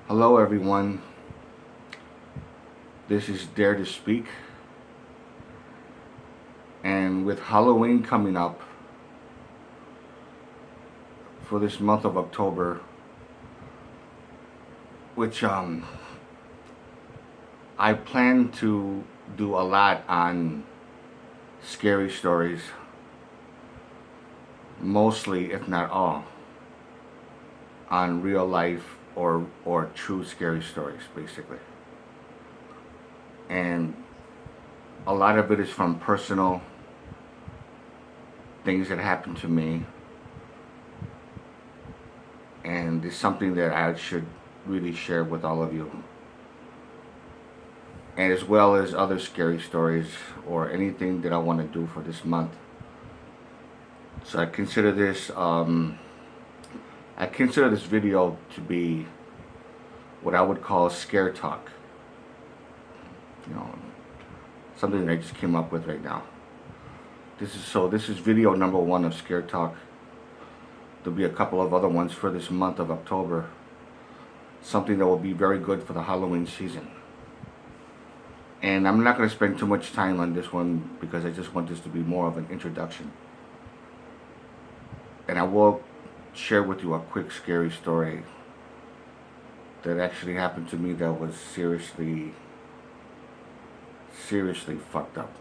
Hello, everyone. This is Dare to Speak. And with Halloween coming up for this month of October, which I plan to do a lot on scary stories, mostly, if not all, on real life or true scary stories, basically. And a lot of it is from personal things that happened to me, and it's something that I should really share with all of you, and as well as other scary stories or anything that I want to do for this month. So I consider this video to be what I would call scare talk. You know, something that I just came up with right now. This is video number 1 of scare talk. There'll be a couple of other ones for this month of October. Something that will be very good for the Halloween season. And I'm not going to spend too much time on this one because I just want this to be more of an introduction. And I will share with you a quick scary story that actually happened to me that was seriously fucked up.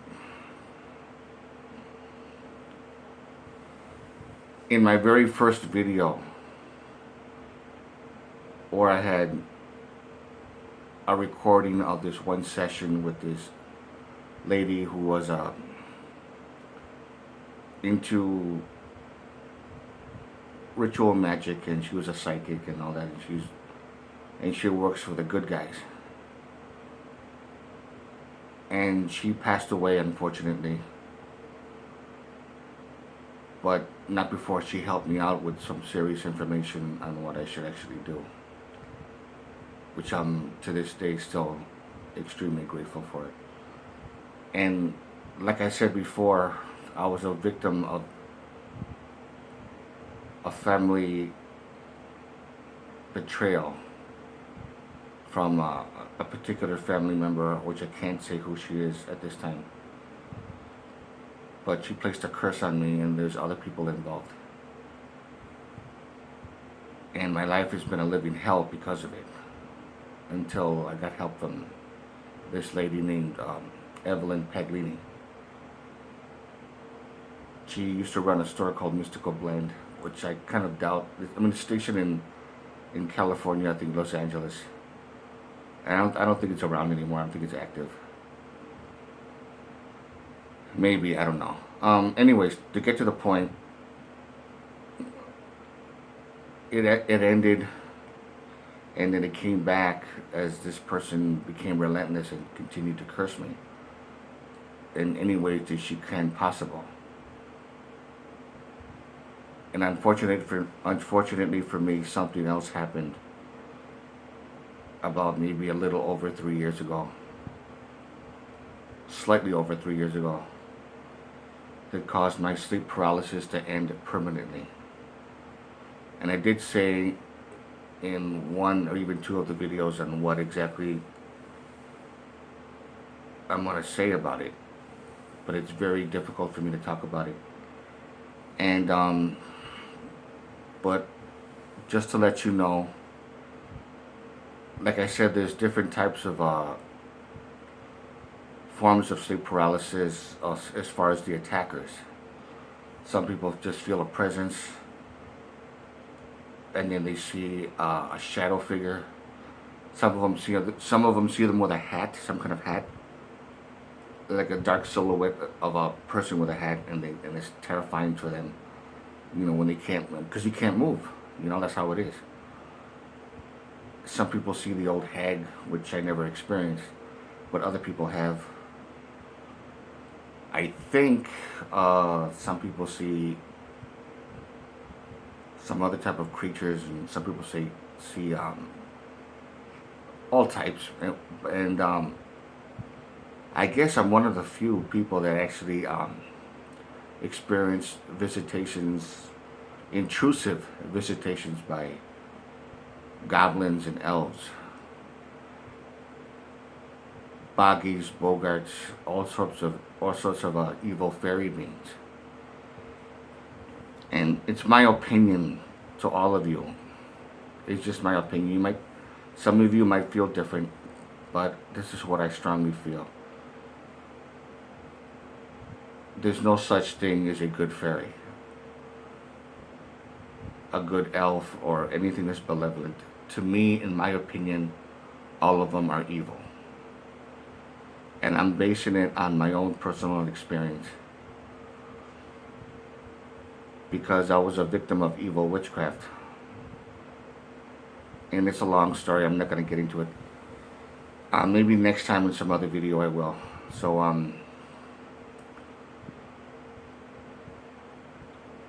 In my very first video, where I had a recording of this one session with this lady who was into ritual magic, and she was a psychic and all that, and she works for the good guys. And she passed away, unfortunately, but not before she helped me out with some serious information on what I should actually do, which I'm to this day still extremely grateful for it. And like I said before, I was a victim of a family betrayal from a particular family member, which I can't say who she is at this time. But she placed a curse on me, and there's other people involved. And my life has been a living hell because of it, until I got help from this lady named Evelyn Paglini. She used to run a store called Mystical Blend, which I kind of doubt. I mean, it's stationed in California, I think Los Angeles. And I don't think it's around anymore. I don't think it's active. Maybe, I don't know. Anyways, to get to the point, it ended, and then it came back as this person became relentless and continued to curse me in any way that she can possible. And unfortunately for me, something else happened about maybe a little over 3 years ago, slightly over 3 years ago, that caused my sleep paralysis to end permanently. And I did say in one or even two of the videos on what exactly I'm going to say about it, but it's very difficult for me to talk about it. And but just to let you know, like I said, there's different types of forms of sleep paralysis as far as the attackers. Some people just feel a presence, and then they see a shadow figure. Some of them see them with a hat, some kind of hat, like a dark silhouette of a person with a hat, and it's terrifying to them. You know, when they can't, because you can't move. You know, that's how it is. Some people see the old hag, which I never experienced, but other people have. I think some people see some other type of creatures, and some people see all types. And I guess I'm one of the few people that actually experience visitations, intrusive visitations by goblins and elves, boggies, bogarts, all sorts of evil fairy beings. And it's my opinion to all of you. It's just my opinion. Some of you might feel different, but this is what I strongly feel. There's no such thing as a good fairy, a good elf, or anything that's benevolent. To me, in my opinion, all of them are evil. And I'm basing it on my own personal experience, because I was a victim of evil witchcraft. And it's a long story. I'm not going to get into it. Maybe next time in some other video I will. So,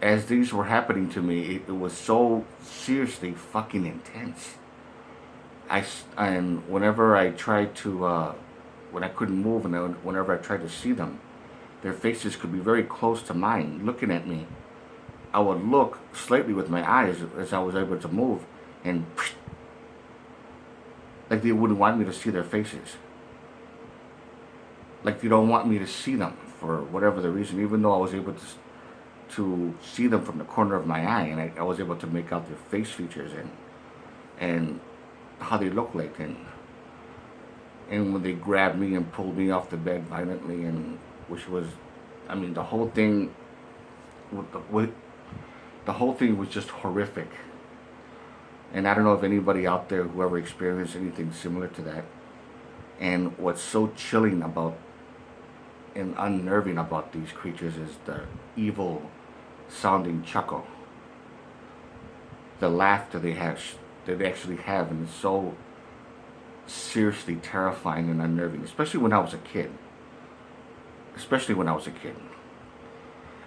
as these were happening to me, it was so seriously fucking intense. And whenever I tried to, when I couldn't move, and whenever I tried to see them, their faces could be very close to mine, looking at me. I would look slightly with my eyes as I was able to move, and like they wouldn't want me to see their faces. Like they don't want me to see them for whatever the reason, even though I was able to see them from the corner of my eye, and I was able to make out their face features and how they look like, and when they grabbed me and pulled me off the bed violently, and which was, I mean, the whole thing was just horrific. And I don't know if anybody out there who ever experienced anything similar to that. And what's so chilling about and unnerving about these creatures is the evil sounding chuckle, the laughter they actually have, and it's so seriously terrifying and unnerving, especially when I was a kid.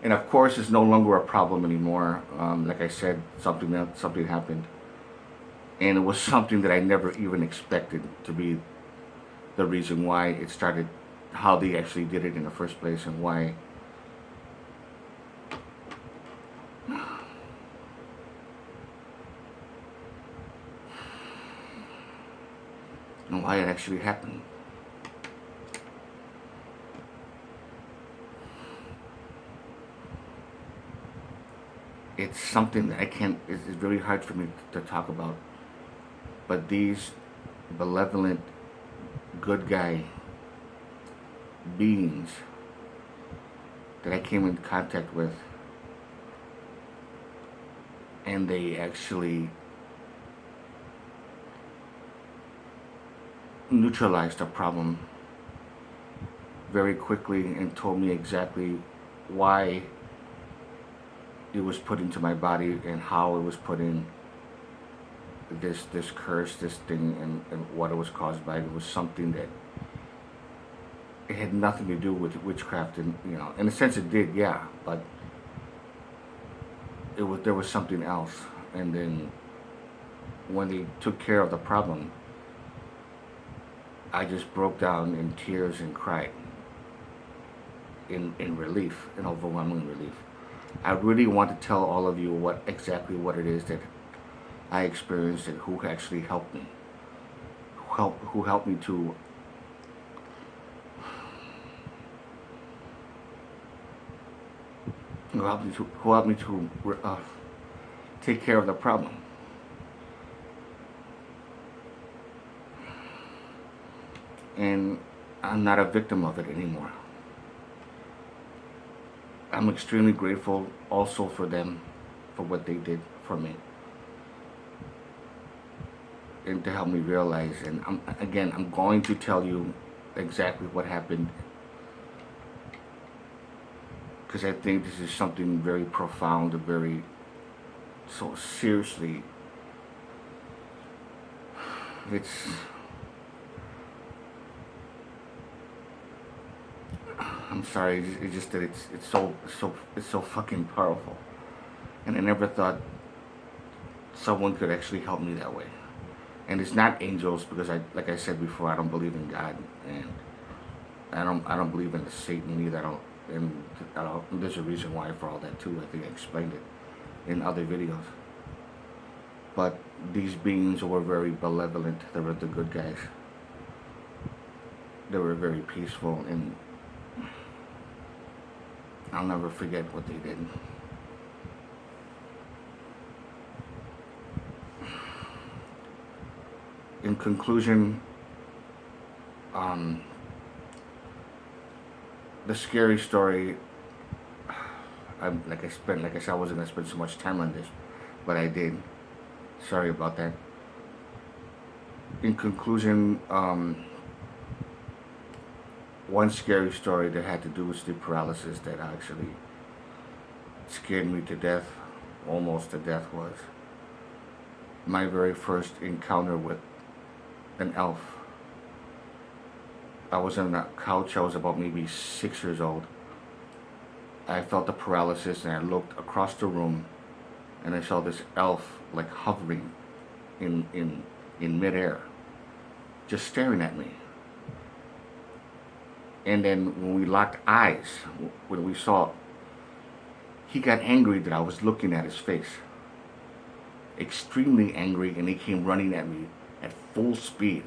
And of course, it's no longer a problem anymore. Like I said, something happened, and it was something that I never even expected to be the reason why it started, how they actually did it in the first place, and why it actually happened. It's something that it's very hard for me to talk about. But these benevolent, good guy beings that I came in contact with, and they actually neutralized the problem very quickly and told me exactly why it was put into my body and how it was put in, this curse, this thing, and what it was caused by. It was something that it had nothing to do with witchcraft, and in a sense it did, yeah, but there was something else. And then when they took care of the problem, I just broke down in tears and cried in relief, in overwhelming relief. I really want to tell all of you exactly what it is that I experienced, and who actually helped me, who helped me to take care of the problem. And I'm not a victim of it anymore. I'm extremely grateful also for them, for what they did for me, and to help me realize. And I'm going to tell you exactly what happened, because I think this is something very profound, very so seriously. I'm sorry, it's just that it's so fucking powerful, and I never thought someone could actually help me that way. And it's not angels, because like I said before, I don't believe in God, and I don't believe in Satan either. There's a reason why for all that too. I think I explained it in other videos. But these beings were very benevolent. They were the good guys. They were very peaceful, and I'll never forget what they did. In conclusion, the scary story, like I said, I wasn't gonna spend so much time on this, but I did. Sorry about that. In conclusion, one scary story that had to do with sleep paralysis that actually scared me to death, almost to death, was my very first encounter with an elf. I was on a couch. I was about maybe 6 years old. I felt the paralysis, and I looked across the room, and I saw this elf like hovering in midair, just staring at me. And then when we locked eyes, when we saw, he got angry that I was looking at his face. Extremely angry, and he came running at me at full speed.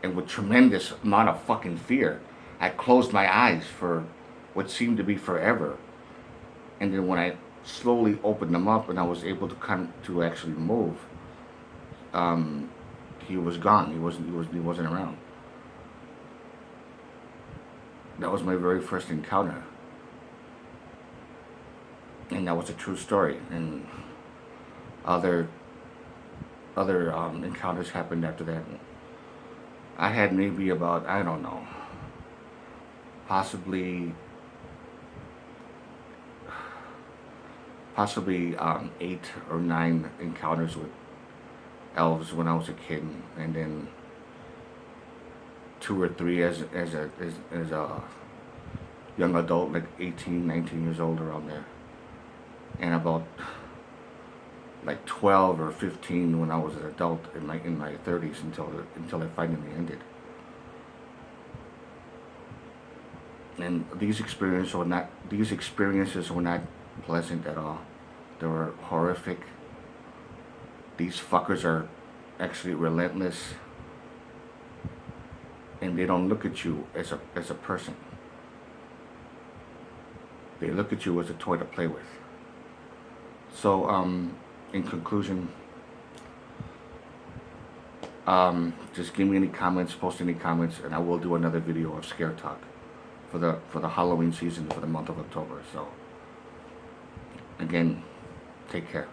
And with tremendous amount of fucking fear, I closed my eyes for what seemed to be forever. And then when I slowly opened them up and I was able to actually move, he was gone. He wasn't around. That was my very first encounter, and that was a true story. And other encounters happened after that. I had maybe about, I don't know, possibly 8 or 9 encounters with elves when I was a kid, and then 2 or 3 as a young adult, like 18, 19 years old, around there, and about like 12 or 15 when I was an adult in my 30s, until I finally ended. And these experiences were not pleasant at all. They were horrific. These fuckers are actually relentless, and they don't look at you as a person. They look at you as a toy to play with. So, in conclusion, just give me any comments, post any comments, and I will do another video of Scare Talk for the Halloween season for the month of October. So, again, take care.